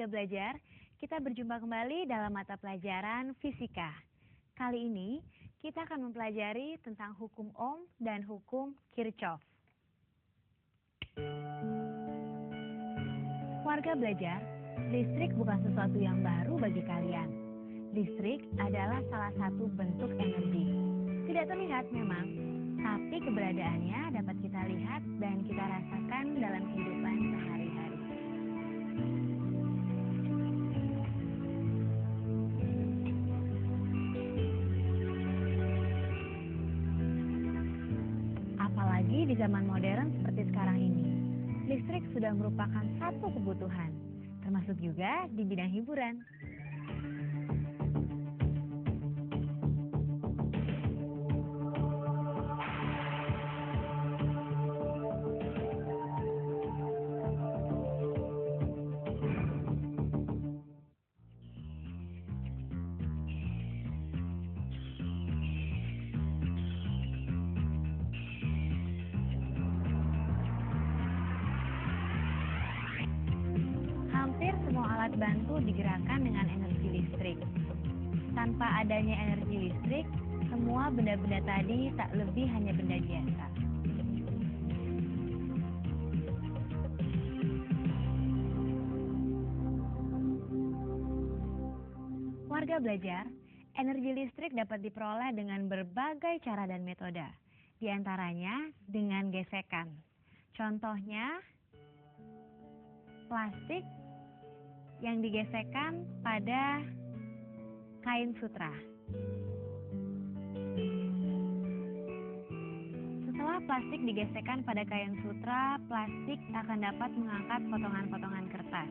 warga belajar, kita berjumpa kembali dalam mata pelajaran fisika. Kali ini kita akan mempelajari tentang hukum Ohm dan hukum Kirchhoff. Warga belajar, listrik bukan sesuatu yang baru bagi kalian. Listrik adalah salah satu bentuk energi. Tidak terlihat memang, tapi keberadaannya dapat kita lihat dan kita rasakan dalam kehidupan sehari-hari. Apalagi di zaman modern seperti sekarang ini, listrik sudah merupakan satu kebutuhan, termasuk juga di bidang hiburan. Hampir semua alat bantu digerakkan dengan energi listrik. Tanpa adanya energi listrik, semua benda-benda tadi tak lebih hanya benda biasa. Warga belajar, energi listrik dapat diperoleh dengan berbagai cara dan metode, di antaranya dengan gesekan. Contohnya, plastik yang digesekkan pada kain sutra. Setelah plastik digesekkan pada kain sutra, plastik akan dapat mengangkat potongan-potongan kertas.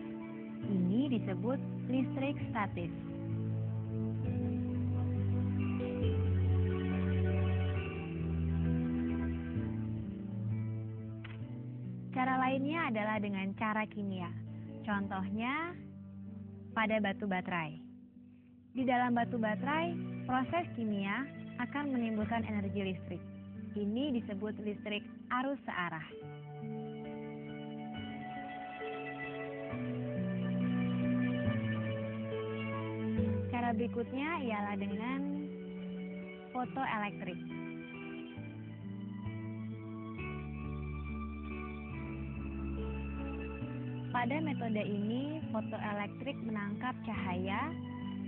Ini disebut listrik statis. Cara lainnya adalah dengan cara kimia. Contohnya pada batu baterai. Di dalam batu baterai, proses kimia akan menimbulkan energi listrik. Ini disebut listrik arus searah. Cara berikutnya ialah dengan fotoelektrik. Pada metode ini, fotoelektrik menangkap cahaya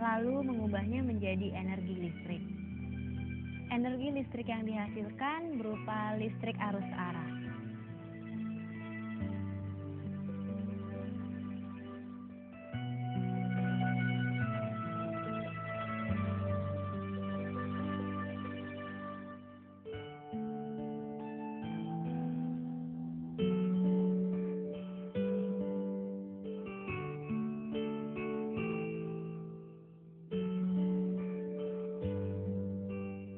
lalu mengubahnya menjadi energi listrik. Energi listrik yang dihasilkan berupa listrik arus searah.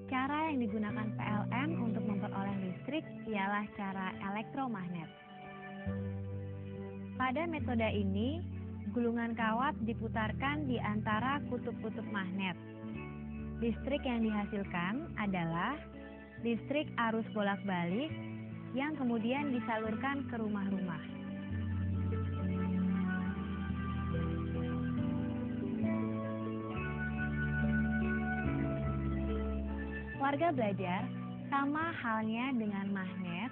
Cara yang digunakan PLN untuk memperoleh listrik ialah cara elektromagnet. Pada metode ini, gulungan kawat diputarkan di antara kutub-kutub magnet. Listrik yang dihasilkan adalah listrik arus bolak-balik yang kemudian disalurkan ke rumah-rumah. Warga belajar, sama halnya dengan magnet,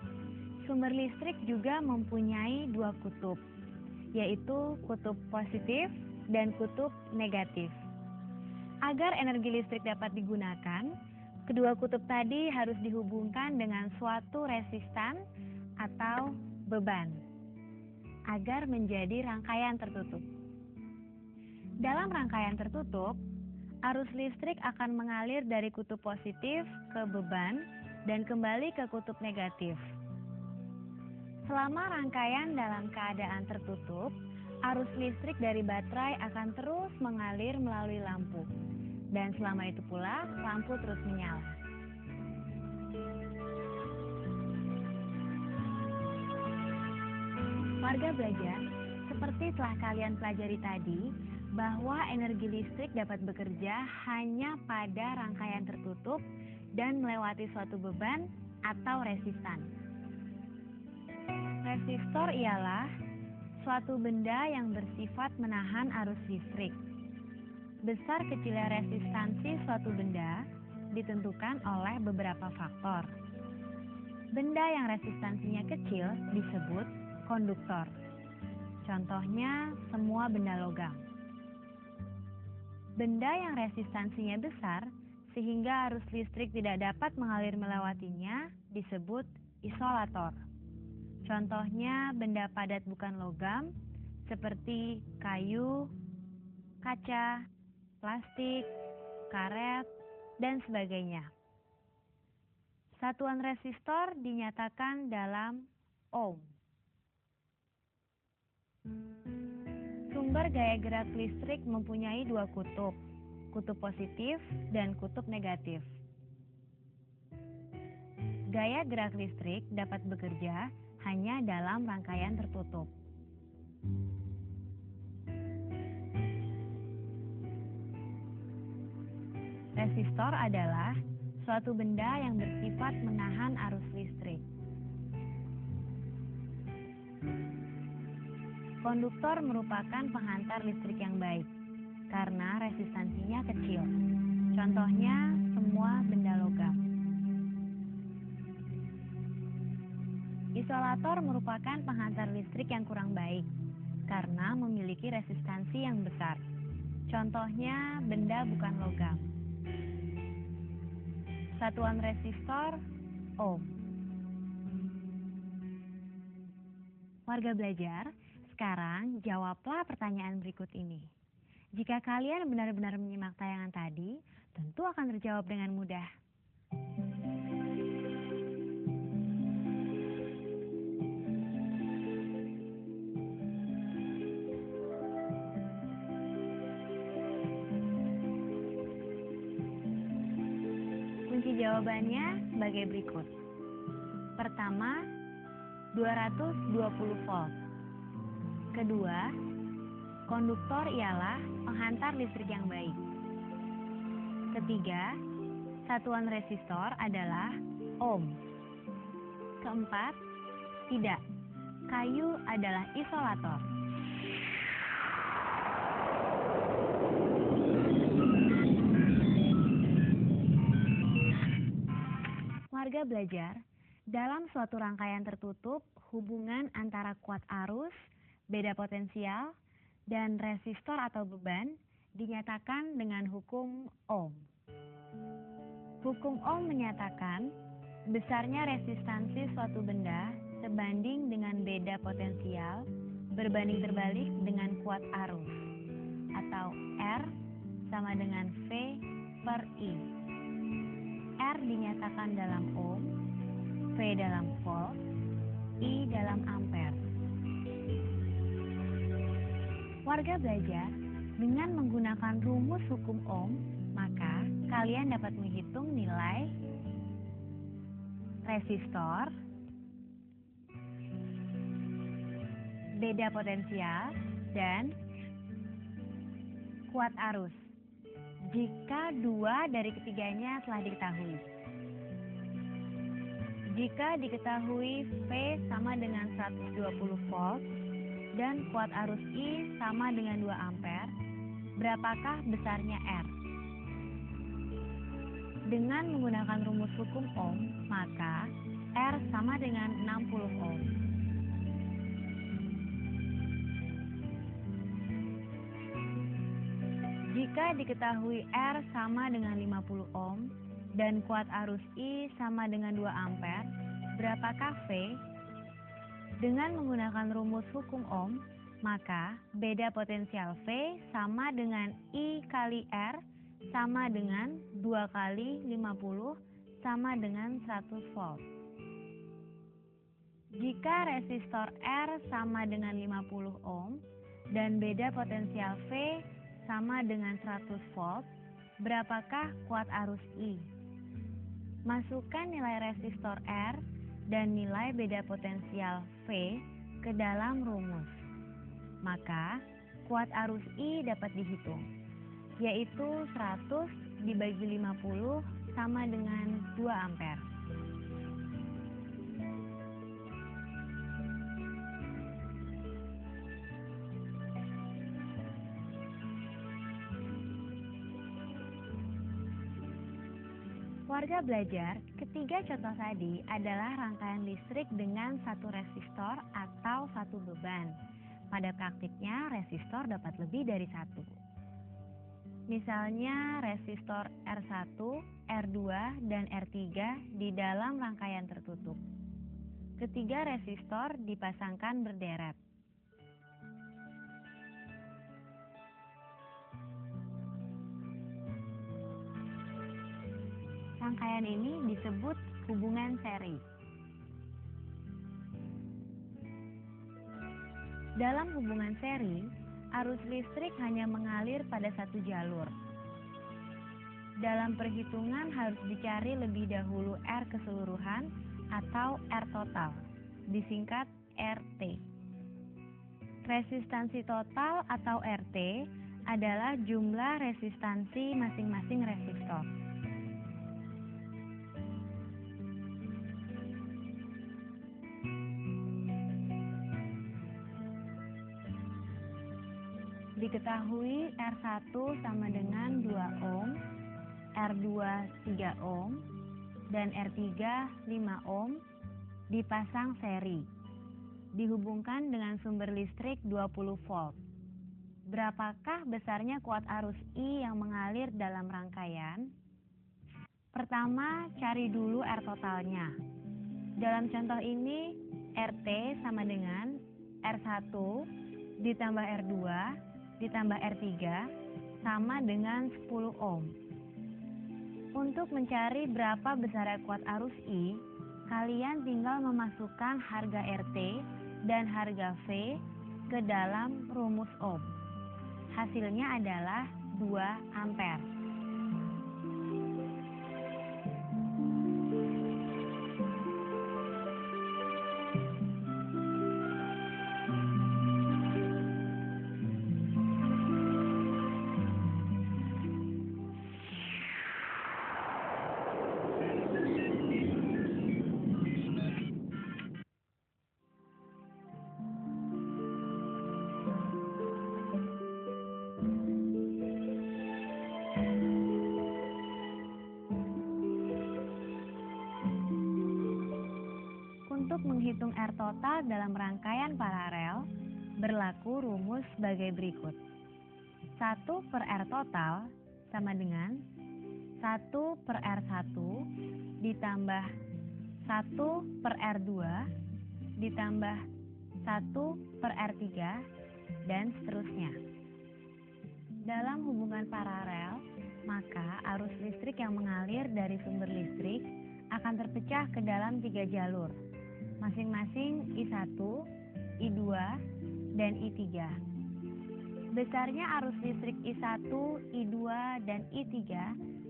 sumber listrik juga mempunyai dua kutub, yaitu kutub positif dan kutub negatif. Agar energi listrik dapat digunakan, kedua kutub tadi harus dihubungkan dengan suatu resistan atau beban, agar menjadi rangkaian tertutup. Dalam rangkaian tertutup, arus listrik akan mengalir dari kutub positif ke beban dan kembali ke kutub negatif. Selama rangkaian dalam keadaan tertutup, arus listrik dari baterai akan terus mengalir melalui lampu. Dan selama itu pula, lampu terus menyala. Warga belajar, seperti telah kalian pelajari tadi, bahwa energi listrik dapat bekerja hanya pada rangkaian tertutup dan melewati suatu beban atau resistan. Resistor ialah suatu benda yang bersifat menahan arus listrik. Besar kecilnya resistansi suatu benda ditentukan oleh beberapa faktor. Benda yang resistansinya kecil disebut konduktor. Contohnya, semua benda logam. Benda yang resistansinya besar sehingga arus listrik tidak dapat mengalir melewatinya disebut isolator. Contohnya, benda padat bukan logam seperti kayu, kaca, plastik, karet, dan sebagainya. Satuan resistor dinyatakan dalam ohm. Sumber gaya gerak listrik mempunyai dua kutub, kutub positif dan kutub negatif. Gaya gerak listrik dapat bekerja hanya dalam rangkaian tertutup. Resistor adalah suatu benda yang bersifat menahan arus listrik. Konduktor merupakan penghantar listrik yang baik karena resistansinya kecil. Contohnya, semua benda logam. Isolator merupakan penghantar listrik yang kurang baik karena memiliki resistansi yang besar. Contohnya, benda bukan logam. Satuan resistor ohm. Warga belajar, sekarang jawablah pertanyaan berikut ini. Jika kalian benar-benar menyimak tayangan tadi, tentu akan terjawab dengan mudah. Kunci jawabannya sebagai berikut. Pertama, 220 volt. Kedua, konduktor ialah penghantar listrik yang baik. Ketiga, satuan resistor adalah ohm. Keempat, tidak, kayu adalah isolator. Warga belajar, dalam suatu rangkaian tertutup, hubungan antara kuat arus, beda potensial, dan resistor atau beban dinyatakan dengan hukum ohm. Hukum ohm menyatakan besarnya resistansi suatu benda sebanding dengan beda potensial berbanding terbalik dengan kuat arus, atau R sama dengan V per I. R dinyatakan dalam ohm, V dalam volt, I dalam ampere. Warga belajar, dengan menggunakan rumus hukum ohm, maka kalian dapat menghitung nilai resistor, beda potensial, dan kuat arus jika dua dari ketiganya telah diketahui. Jika diketahui V sama dengan 120 volt dan kuat arus I sama dengan 2 ampere, berapakah besarnya R? Dengan menggunakan rumus hukum ohm, maka R sama dengan 60 ohm. Jika diketahui R sama dengan 50 ohm dan kuat arus I sama dengan 2 ampere, berapakah V? Dengan menggunakan rumus hukum ohm, maka beda potensial V sama dengan I kali R sama dengan 2 kali 50 sama dengan 100 volt. Jika resistor R sama dengan 50 ohm dan beda potensial V sama dengan 100 volt, berapakah kuat arus I? Masukkan nilai resistor R dan nilai beda potensial V ke dalam rumus. Maka, kuat arus I dapat dihitung, yaitu 100 dibagi 50 sama dengan 2 ampere. Warga belajar, ketiga contoh tadi adalah rangkaian listrik dengan satu resistor atau satu beban. Pada praktiknya, resistor dapat lebih dari satu. Misalnya resistor R1, R2, dan R3 di dalam rangkaian tertutup. Ketiga resistor dipasangkan berderet. Rangkaian ini disebut hubungan seri. Dalam hubungan seri, arus listrik hanya mengalir pada satu jalur. Dalam perhitungan harus dicari lebih dahulu R keseluruhan atau R total, disingkat RT. Resistansi total atau RT adalah jumlah resistansi masing-masing resistor. Diketahui R1 sama dengan 2 ohm, R2 3 ohm, dan R3 5 ohm dipasang seri. Dihubungkan dengan sumber listrik 20 volt. Berapakah besarnya kuat arus I yang mengalir dalam rangkaian? Pertama, cari dulu R totalnya. Dalam contoh ini, RT sama dengan R1 ditambah R2 ditambah R3 sama dengan 10 ohm. Untuk mencari berapa besar kuat arus I, kalian tinggal memasukkan harga RT dan harga V ke dalam rumus ohm. Hasilnya adalah 2 ampere. Untuk menghitung R total dalam rangkaian paralel, berlaku rumus sebagai berikut. 1 per R total sama dengan 1 per R1 ditambah 1 per R2 ditambah 1 per R3 dan seterusnya. Dalam hubungan paralel, maka arus listrik yang mengalir dari sumber listrik akan terpecah ke dalam 3 jalur, masing-masing I1, I2, dan I3. Besarnya arus listrik I1, I2, dan I3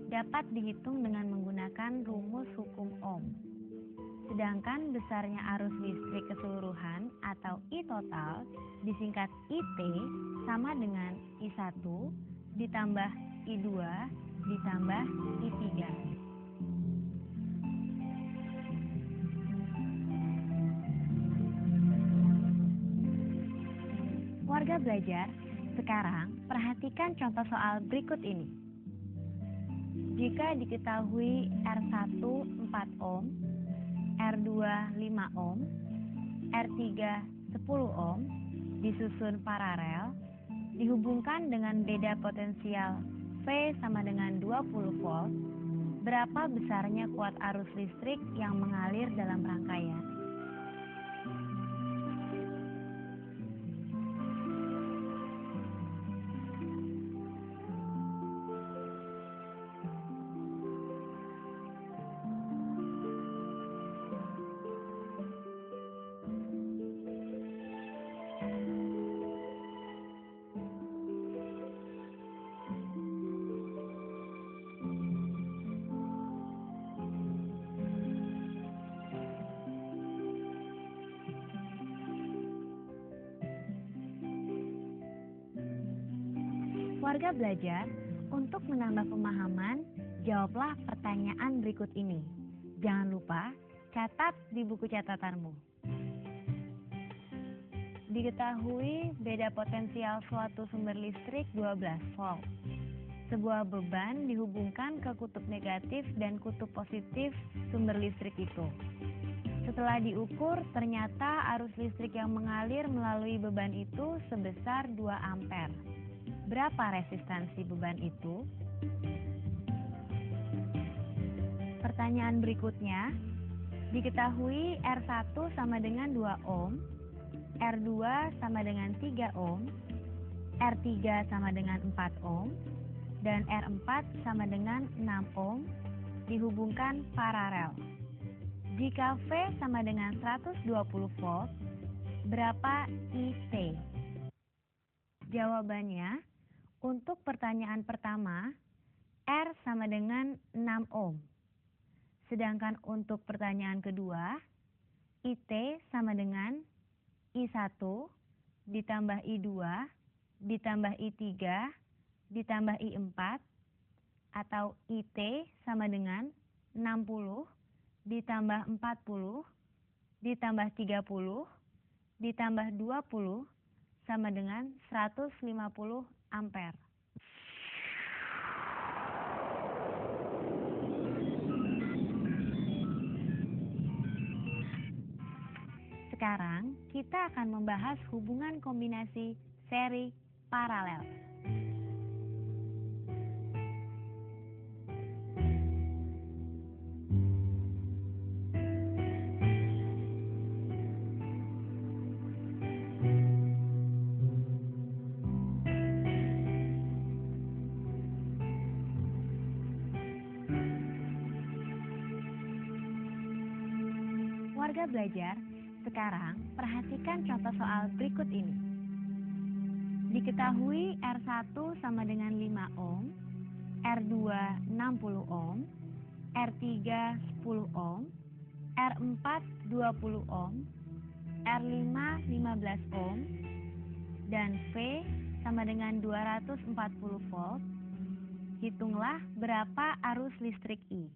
dapat dihitung dengan menggunakan rumus hukum Ohm. Sedangkan besarnya arus listrik keseluruhan atau I total disingkat IT sama dengan I1 ditambah I2 ditambah I3. Warga belajar, sekarang perhatikan contoh soal berikut ini. Jika diketahui R1 4 ohm, R2 5 ohm, R3 10 ohm disusun paralel, dihubungkan dengan beda potensial V sama dengan 20 volt, berapa besarnya kuat arus listrik yang mengalir dalam rangkaian? Warga belajar, untuk menambah pemahaman, jawablah pertanyaan berikut ini. Jangan lupa, catat di buku catatanmu. Diketahui beda potensial suatu sumber listrik 12 volt. Sebuah beban dihubungkan ke kutub negatif dan kutub positif sumber listrik itu. Setelah diukur, ternyata arus listrik yang mengalir melalui beban itu sebesar 2 ampere. Berapa resistansi beban itu? Pertanyaan berikutnya, diketahui R1 sama dengan 2 ohm, R2 sama dengan 3 ohm, R3 sama dengan 4 ohm, dan R4 sama dengan 6 ohm dihubungkan paralel. Jika V sama dengan 120 volt, berapa IT? Jawabannya, untuk pertanyaan pertama, R sama dengan 6 ohm. Sedangkan untuk pertanyaan kedua, IT sama dengan I1 ditambah I2 ditambah I3 ditambah I4 atau IT sama dengan 60 ditambah 40 ditambah 30 ditambah 20 sama dengan 150 ampere. Sekarang kita akan membahas hubungan kombinasi seri paralel. Warga belajar, sekarang perhatikan contoh soal berikut ini. Diketahui R1 sama dengan 5 ohm, R2 60 ohm, R3 10 ohm, R4 20 ohm, R5 15 ohm, dan V sama dengan 240 volt. Hitunglah berapa arus listrik I.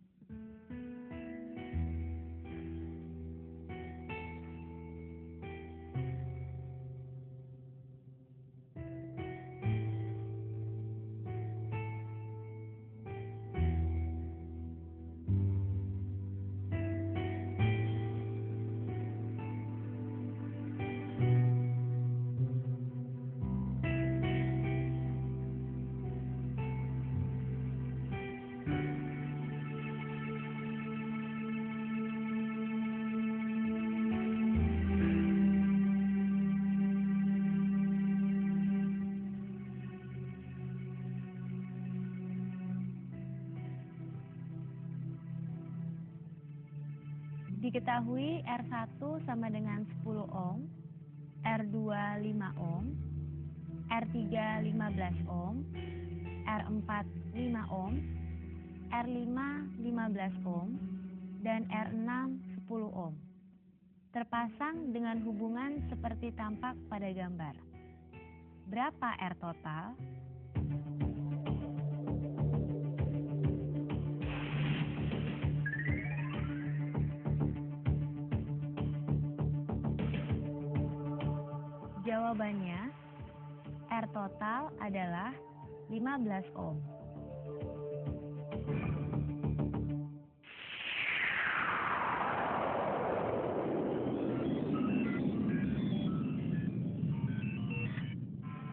Diketahui R1 sama dengan 10 ohm, R2 5 ohm, R3 15 ohm, R4 5 ohm, R5 15 ohm, dan R6 10 ohm. Terpasang dengan hubungan seperti tampak pada gambar. Berapa R total? Jawabannya, R total adalah 15 ohm.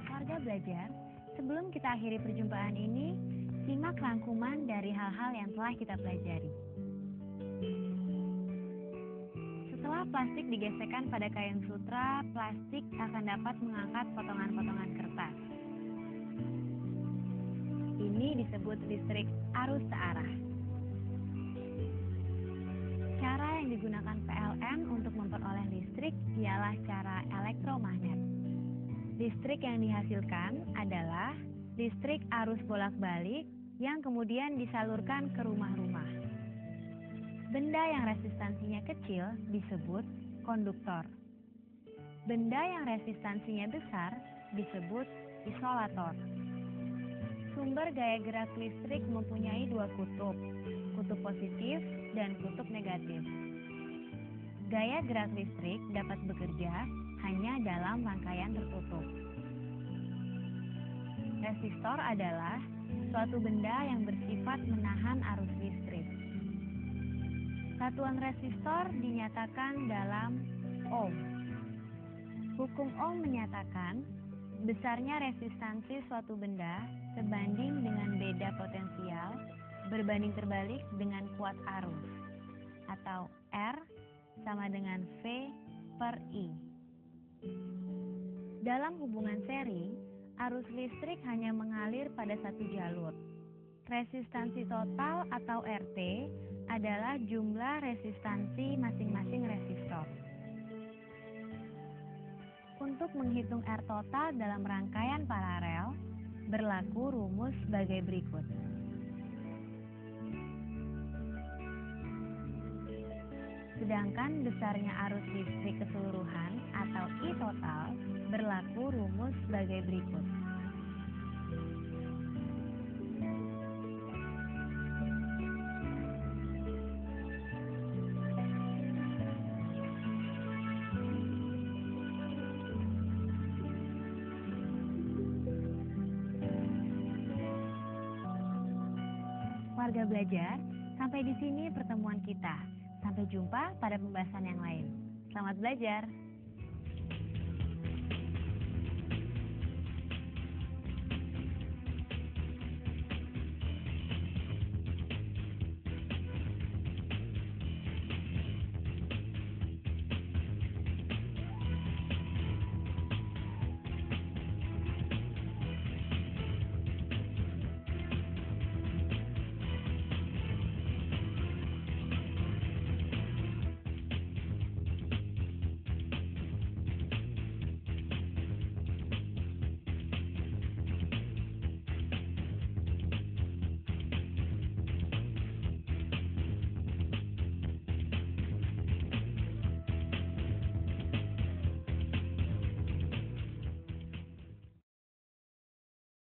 Warga belajar, sebelum kita akhiri perjumpaan ini, simak rangkuman dari hal-hal yang telah kita pelajari. Setelah plastik digesekkan pada kain sutra, plastik akan dapat mengangkat potongan-potongan kertas. Ini disebut listrik arus searah. Cara yang digunakan PLN untuk memperoleh listrik ialah cara elektromagnet. Listrik yang dihasilkan adalah listrik arus bolak-balik yang kemudian disalurkan ke rumah-rumah. Benda yang resistansinya kecil disebut konduktor. Benda yang resistansinya besar disebut isolator. Sumber gaya gerak listrik mempunyai dua kutub, kutub positif dan kutub negatif. Gaya gerak listrik dapat bekerja hanya dalam rangkaian tertutup. Resistor adalah suatu benda yang bersifat menahan arus listrik. Satuan resistor dinyatakan dalam ohm. Hukum Ohm menyatakan besarnya resistansi suatu benda sebanding dengan beda potensial berbanding terbalik dengan kuat arus, atau R sama dengan V per I. Dalam hubungan seri, arus listrik hanya mengalir pada satu jalur. Resistansi total atau RT adalah jumlah resistansi masing-masing resistor. Untuk menghitung R total dalam rangkaian paralel, berlaku rumus sebagai berikut. Sedangkan besarnya arus listrik keseluruhan atau I total berlaku rumus sebagai berikut. Warga belajar, sampai di sini pertemuan kita. Sampai jumpa pada pembahasan yang lain. Selamat belajar.